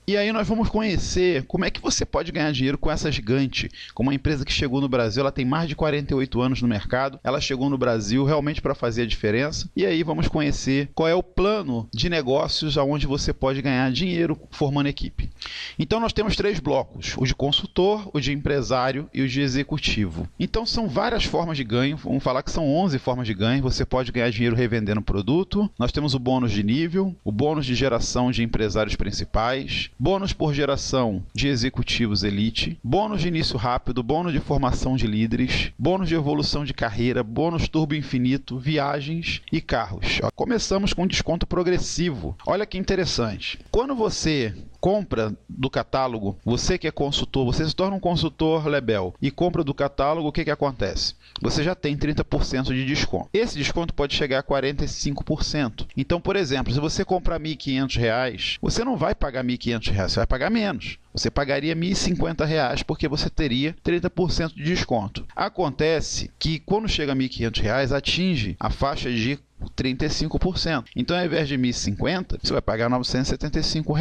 E aí nós vamos conhecer como é que você pode ganhar dinheiro com essa gigante, com uma empresa que chegou no Brasil, ela tem mais de 48 anos no mercado, ela chegou no Brasil realmente para fazer a diferença, e aí vamos conhecer qual é o plano de negócios onde você pode ganhar dinheiro formando equipe. Então nós temos 3 blocos, o de consultor, o de empresário e o de executivo. Então são várias formas de ganho, vamos falar que são 11 formas de ganho, você pode ganhar dinheiro revendendo produto, nós temos o bônus de nível, o bônus de geração de empresários principais, bônus por geração de executivos elite, bônus de início rápido, bônus de formação de líderes, bônus de evolução de carreira, bônus turbo infinito, viagens e carros. Começamos com desconto progressivo. Olha que interessante. Quando você compra do catálogo, você que é consultor, você se torna um consultor Lebel e compra do catálogo, o que acontece? Você já tem 30% de desconto. Esse desconto pode chegar a 45%. Então, por exemplo, se você comprar R$ 1.500, você não vai pagar R$ 1.500, você vai pagar menos. Você pagaria R$ 1.050 porque você teria 30% de desconto. Acontece que quando chega a R$ 1.500, atinge a faixa de 35%. Então, ao invés de R$ 1.050, você vai pagar R$ 975.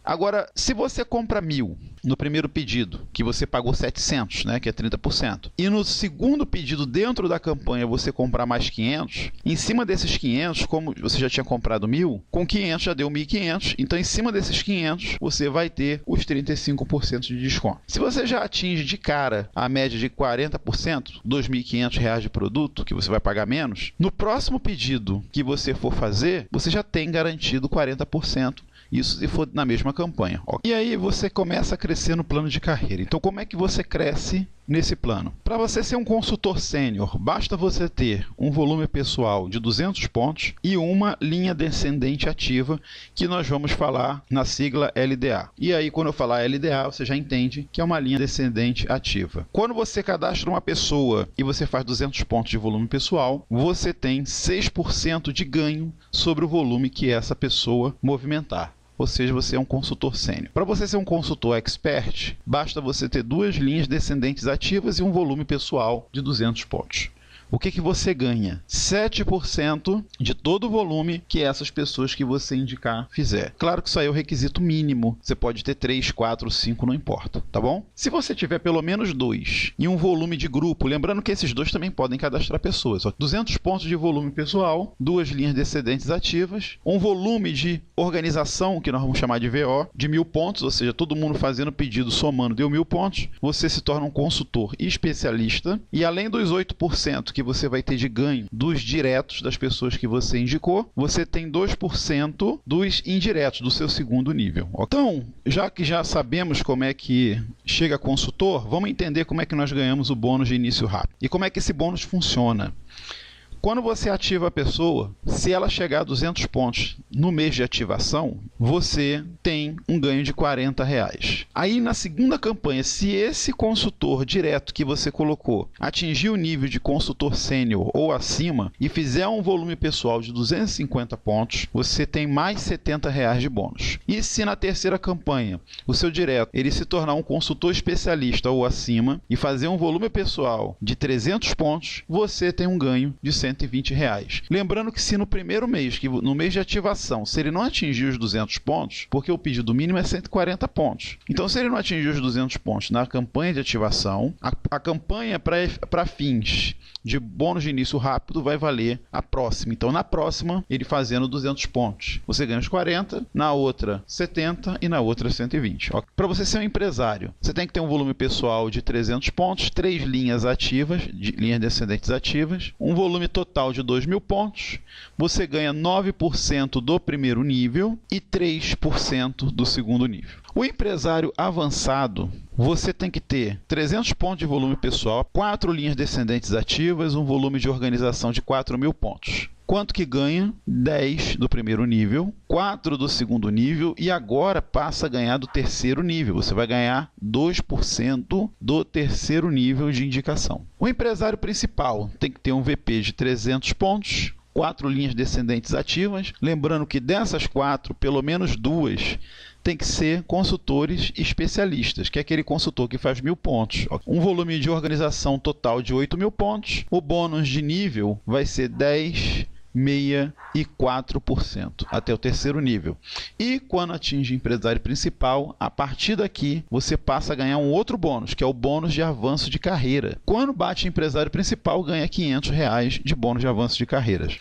Agora, se você compra 1.000 no primeiro pedido, que você pagou 700, né, que é 30%, e no segundo pedido dentro da campanha você comprar mais 500, em cima desses 500, como você já tinha comprado 1.000, com 500 já deu 1.500, então em cima desses 500 você vai ter os 35% de desconto. Se você já atinge de cara a média de 40%, R$ 2.500 de produto, que você vai pagar menos, no próximo pedido que você for fazer, você já tem garantido 40%. Isso se for na mesma campanha. E aí você começa a crescer no plano de carreira. Então, como é que você cresce nesse plano? Para você ser um consultor sênior, basta você ter um volume pessoal de 200 pontos e uma linha descendente ativa, que nós vamos falar na sigla LDA. E aí, quando eu falar LDA, você já entende que é uma linha descendente ativa. Quando você cadastra uma pessoa e você faz 200 pontos de volume pessoal, você tem 6% de ganho sobre o volume que essa pessoa movimentar. Ou seja, você é um consultor sênior. Para você ser um consultor expert, basta você ter 2 linhas descendentes ativas e um volume pessoal de 200 pontos. O que você ganha? 7% de todo o volume que essas pessoas que você indicar fizer. Claro que isso aí é o requisito mínimo. Você pode ter 3, 4, 5, não importa, tá bom? Se você tiver pelo menos 2 e um volume de grupo, lembrando que esses 2 também podem cadastrar pessoas. 200 pontos de volume pessoal, 2 linhas descendentes ativas, um volume de organização, que nós vamos chamar de VO, de 1.000 pontos, ou seja, todo mundo fazendo pedido, somando, deu 1.000 pontos. Você se torna um consultor especialista e além dos 8% que você vai ter de ganho dos diretos das pessoas que você indicou, você tem 2% dos indiretos do seu segundo nível. Então, já que já sabemos como é que chega consultor, vamos entender como é que nós ganhamos o bônus de início rápido. E como é que esse bônus funciona. Quando você ativa a pessoa, se ela chegar a 200 pontos no mês de ativação, você tem um ganho de R$ 40. Aí na segunda campanha, se esse consultor direto que você colocou atingir o nível de consultor sênior ou acima e fizer um volume pessoal de 250 pontos, você tem mais R$ 70 de bônus. E se na terceira campanha o seu direto ele se tornar um consultor especialista ou acima e fazer um volume pessoal de 300 pontos, você tem um ganho de R$ 120. Lembrando que se no primeiro mês, no mês de ativação, se ele não atingir os 200 pontos, porque o pedido mínimo é 140 pontos. Então, se ele não atingir os 200 pontos na campanha de ativação, a campanha para fins de bônus de início rápido vai valer a próxima. Então, na próxima, ele fazendo 200 pontos, você ganha os 40, na outra 70 e na outra 120. Para você ser um empresário, você tem que ter um volume pessoal de 300 pontos, 3 linhas ativas, linhas descendentes ativas, um volume total de 2.000 pontos, você ganha 9% do primeiro nível e 3% do segundo nível. O empresário avançado, você tem que ter 300 pontos de volume pessoal, 4 linhas descendentes ativas, um volume de organização de 4.000 pontos. Quanto que ganha? 10 do primeiro nível, 4 do segundo nível e agora passa a ganhar do terceiro nível. Você vai ganhar 2% do terceiro nível de indicação. O empresário principal tem que ter um VP de 300 pontos, 4 linhas descendentes ativas. Lembrando que dessas 4, pelo menos 2 tem que ser consultores especialistas, que é aquele consultor que faz 1.000 pontos. Um volume de organização total de 8.000 pontos. O bônus de nível vai ser 10 64% até o terceiro nível. E quando atinge empresário principal, a partir daqui você passa a ganhar um outro bônus, que é o bônus de avanço de carreira. Quando bate empresário principal, ganha R$500 de bônus de avanço de carreiras.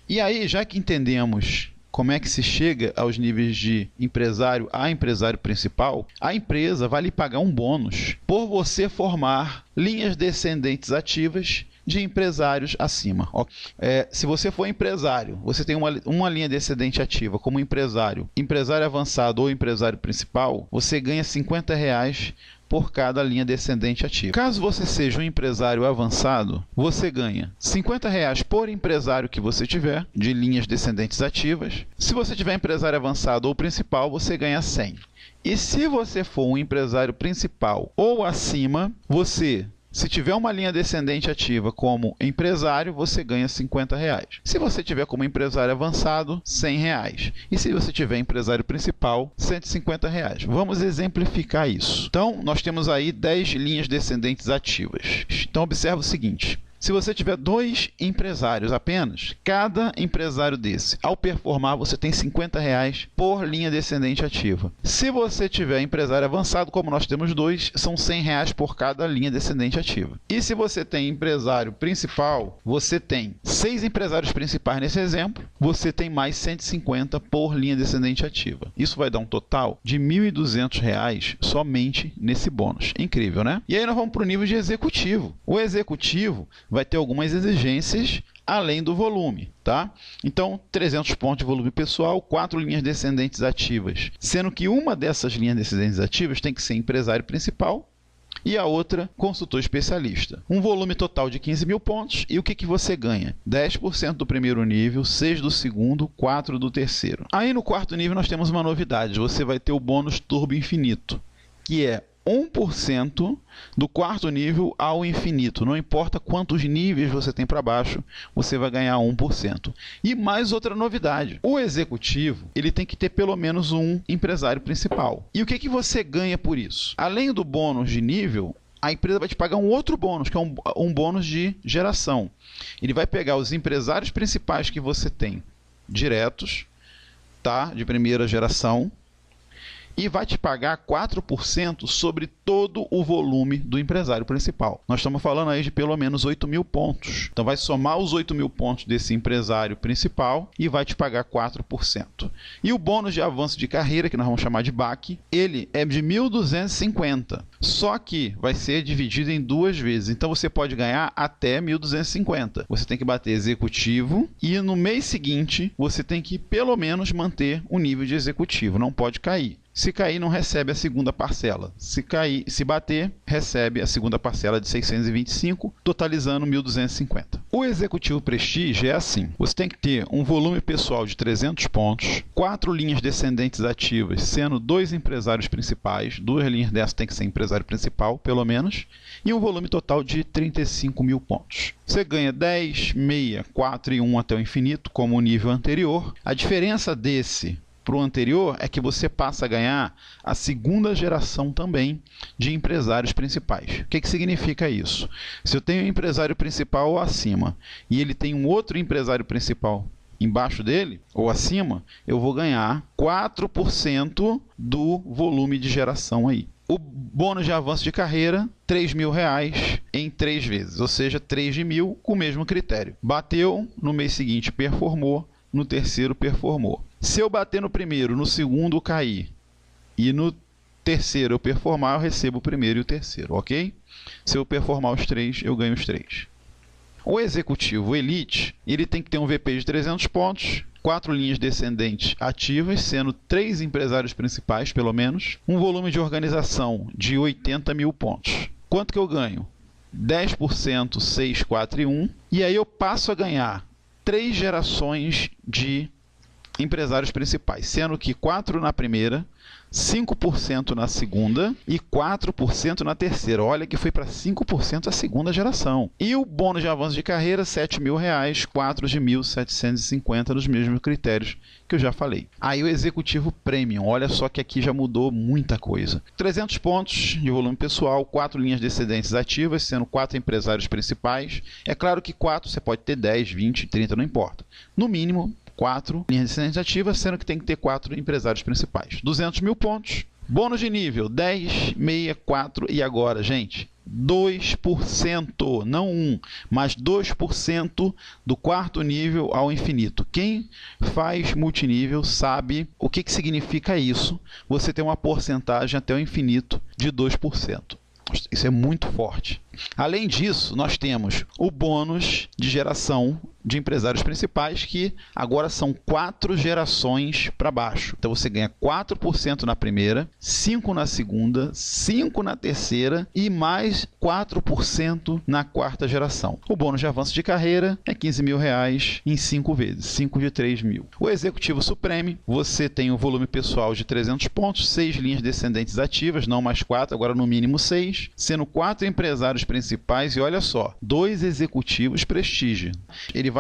E aí, já que entendemos como é que se chega aos níveis de empresário a empresário principal, a empresa vai lhe pagar um bônus por você formar linhas descendentes ativas de empresários acima. Se você for empresário, você tem uma linha descendente ativa como empresário avançado ou empresário principal, você ganha R$50 por cada linha descendente ativa. Caso você seja um empresário avançado, você ganha R$50 por empresário que você tiver, de linhas descendentes ativas. Se você tiver empresário avançado ou principal, você ganha 100. E se você for um empresário principal ou acima, se tiver uma linha descendente ativa como empresário, você ganha R$50. Se você tiver como empresário avançado, R$100. E se você tiver empresário principal, R$150. Vamos exemplificar isso. Então, nós temos aí 10 linhas descendentes ativas. Então, observa o seguinte. Se você tiver 2 empresários apenas, cada empresário desse, ao performar, você tem R$50 por linha descendente ativa. Se você tiver empresário avançado, como nós temos 2, são R$100 por cada linha descendente ativa. E se você tem empresário principal, você tem 6 empresários principais nesse exemplo, você tem mais 150 por linha descendente ativa. Isso vai dar um total de R$1.200 somente nesse bônus. Incrível, né? E aí nós vamos para o nível de executivo. O executivo vai ter algumas exigências além do volume, tá? Então, 300 pontos de volume pessoal, 4 linhas descendentes ativas, sendo que uma dessas linhas descendentes ativas tem que ser empresário principal e a outra consultor especialista. Um volume total de 15 mil pontos e o que você ganha? 10% do primeiro nível, 6 do segundo, 4 do terceiro. Aí no quarto nível nós temos uma novidade, você vai ter o bônus turbo infinito, que é 1% do quarto nível ao infinito. Não importa quantos níveis você tem para baixo, você vai ganhar 1%. E mais outra novidade. O executivo ele tem que ter pelo menos um empresário principal. E o que você ganha por isso? Além do bônus de nível, a empresa vai te pagar um outro bônus, que é um bônus de geração. Ele vai pegar os empresários principais que você tem diretos, tá? De primeira geração, e vai te pagar 4% sobre todo o volume do empresário principal. Nós estamos falando aí de pelo menos 8 mil pontos. Então vai somar os 8 mil pontos desse empresário principal e vai te pagar 4%. E o bônus de avanço de carreira, que nós vamos chamar de BAC, ele é de 1.250. Só que vai ser dividido em 2 vezes. Então você pode ganhar até 1.250. Você tem que bater executivo e no mês seguinte você tem que pelo menos manter o nível de executivo. Não pode cair. Se cair, não recebe a segunda parcela. Se bater, recebe a segunda parcela de 625, totalizando 1.250. O executivo Prestige é assim. Você tem que ter um volume pessoal de 300 pontos, 4 linhas descendentes ativas, sendo 2 empresários principais, 2 linhas dessas tem que ser empresário principal, pelo menos, e um volume total de 35 mil pontos. Você ganha 10, meia, 4 e 1 até o infinito, como o nível anterior. A diferença desse para o anterior é que você passa a ganhar a segunda geração também de empresários principais. O que significa isso? Se eu tenho um empresário principal ou acima e ele tem um outro empresário principal embaixo dele ou acima, eu vou ganhar 4% do volume de geração aí. O bônus de avanço de carreira, R$3.000 em 3 vezes, ou seja, 3 de 1.000 com o mesmo critério. Bateu, no mês seguinte performou, no terceiro performou. Se eu bater no primeiro, no segundo cair e no terceiro eu performar, eu recebo o primeiro e o terceiro, ok? Se eu performar os 3, eu ganho os 3. O executivo Elite, ele tem que ter um VP de 300 pontos, 4 linhas descendentes ativas, sendo 3 empresários principais, pelo menos, um volume de organização de 80 mil pontos. Quanto que eu ganho? 10%, 6, 4 e 1. E aí eu passo a ganhar 3 gerações de empresários principais, sendo que 4 na primeira, 5% na segunda e 4% na terceira. Olha que foi para 5% a segunda geração. E o bônus de avanço de carreira, R$ 7.000, 4 de 1.750 nos mesmos critérios que eu já falei. Aí o executivo premium, olha só que aqui já mudou muita coisa. 300 pontos de volume pessoal, 4 linhas descendentes ativas, sendo 4 empresários principais. É claro que 4 você pode ter 10, 20, 30, não importa. No mínimo, 4 linhas descendentes ativas, sendo que tem que ter 4 empresários principais. 200 mil pontos. Bônus de nível, 10, 6, 4 e agora, gente, 2%, não 1, mas 2% do quarto nível ao infinito. Quem faz multinível sabe o que significa isso. Você tem uma porcentagem até o infinito de 2%. Isso é muito forte. Além disso, nós temos o bônus de geração de empresários principais, que agora são 4 gerações para baixo. Então você ganha 4% na primeira, 5% na segunda, 5% na terceira e mais 4% na quarta geração. O bônus de avanço de carreira é R$ 15.000 em 5 vezes, 5 de 3 mil. O executivo supremo, você tem o volume pessoal de 300 pontos, 6 linhas descendentes ativas, não mais 4, agora no mínimo 6, sendo 4 empresários principais e olha só, 2 executivos prestígio.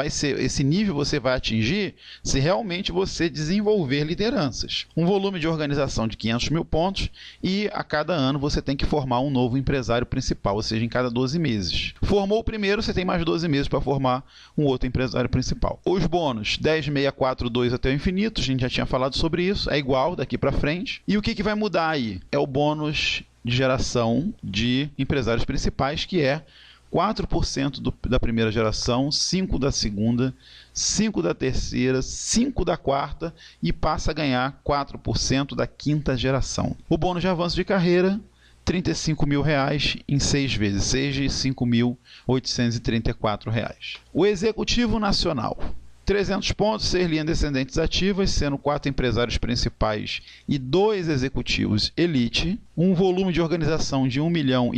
Esse nível você vai atingir se realmente você desenvolver lideranças. Um volume de organização de 500 mil pontos e a cada ano você tem que formar um novo empresário principal, ou seja, em cada 12 meses. Formou o primeiro, você tem mais 12 meses para formar um outro empresário principal. Os bônus, 10, 6, 4, 2 até o infinito, a gente já tinha falado sobre isso, é igual daqui para frente. E o que vai mudar aí? É o bônus de geração de empresários principais, que é 4% da primeira geração, 5% da segunda, 5% da terceira, 5% da quarta e passa a ganhar 4% da quinta geração. O bônus de avanço de carreira, R$ 35.000 em 6 vezes, 6 de R$ 5.834. O executivo nacional. 300 pontos, 6 linhas descendentes ativas, sendo 4 empresários principais e 2 executivos elite, um volume de organização de 1,5 milhão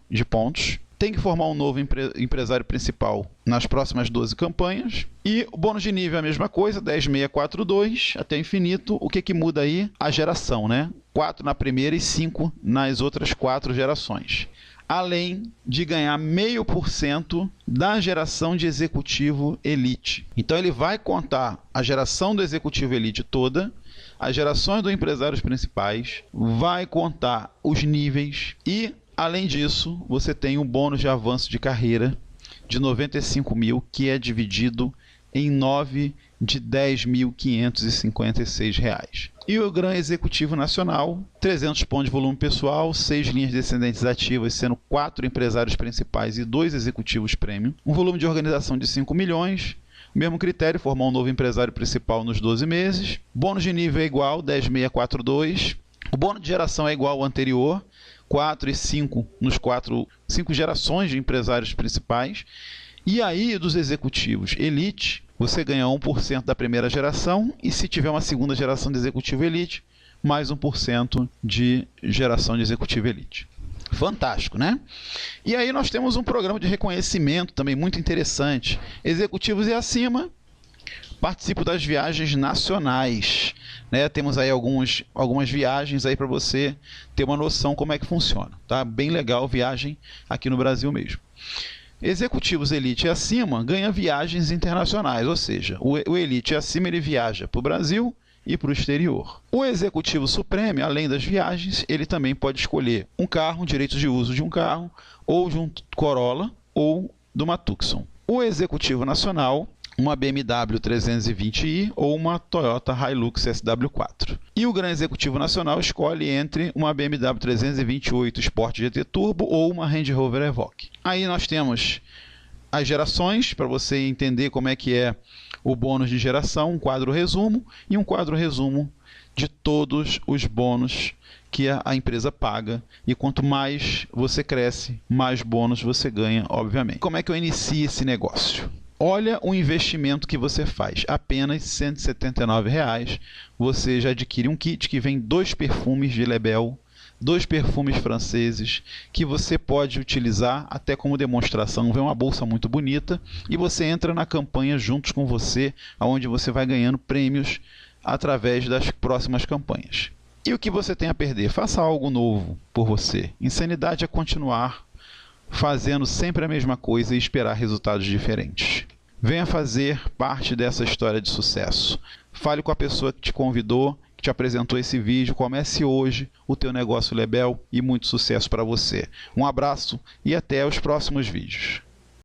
de pontos, tem que formar um novo empresário principal nas próximas 12 campanhas. E o bônus de nível é a mesma coisa, 10, 6, 4, 2, até infinito. O que muda aí? A geração, né? 4 na primeira e 5 nas outras 4 gerações. Além de ganhar 0,5% da geração de executivo elite. Então ele vai contar a geração do executivo elite toda, as gerações dos empresários principais, vai contar os níveis e, além disso, você tem um bônus de avanço de carreira de 95 mil, que é dividido em 9 de R$ 10.556. E o Gran Executivo Nacional, 300 pontos de volume pessoal, 6 linhas descendentes ativas, sendo 4 empresários principais e 2 executivos premium, um volume de organização de 5 milhões, mesmo critério, formar um novo empresário principal nos 12 meses, bônus de nível é igual, 10, 6, 4, 2, o bônus de geração é igual ao anterior, 4 e 5 nos 5 gerações de empresários principais. E aí, dos executivos elite, você ganha 1% da primeira geração e se tiver uma segunda geração de executivo elite, mais 1% de geração de executivo elite. Fantástico, né? E aí nós temos um programa de reconhecimento também muito interessante. Executivos e acima, participo das viagens nacionais. Né? Temos aí algumas viagens aí para você ter uma noção como é que funciona. Tá? Bem legal viagem aqui no Brasil mesmo. Executivos elite e acima ganha viagens internacionais, ou seja, o elite e acima ele viaja para o Brasil e para o exterior. O executivo supremo, além das viagens, ele também pode escolher um carro, direitos de uso de um carro, ou de um Corolla, ou de uma Tucson. O executivo nacional, uma BMW 320i ou uma Toyota Hilux SW4. E o Gran Executivo Nacional escolhe entre uma BMW 328 Sport GT Turbo ou uma Range Rover Evoque. Aí nós temos as gerações, para você entender como é que é o bônus de geração, um quadro resumo e um quadro resumo de todos os bônus que a empresa paga. E quanto mais você cresce, mais bônus você ganha, obviamente. Como é que eu inicio esse negócio? Olha o investimento que você faz. Apenas R$ 179, você já adquire um kit que vem 2 perfumes de Lebel 2 perfumes franceses que você pode utilizar até como demonstração. Vem uma bolsa muito bonita e você entra na campanha juntos com você, onde você vai ganhando prêmios através das próximas campanhas. E o que você tem a perder? Faça algo novo por você. Insanidade é continuar fazendo sempre a mesma coisa e esperar resultados diferentes. Venha fazer parte dessa história de sucesso. Fale com a pessoa que te convidou, que te apresentou esse vídeo. Comece hoje o teu negócio Lebel e muito sucesso para você. Um abraço e até os próximos vídeos.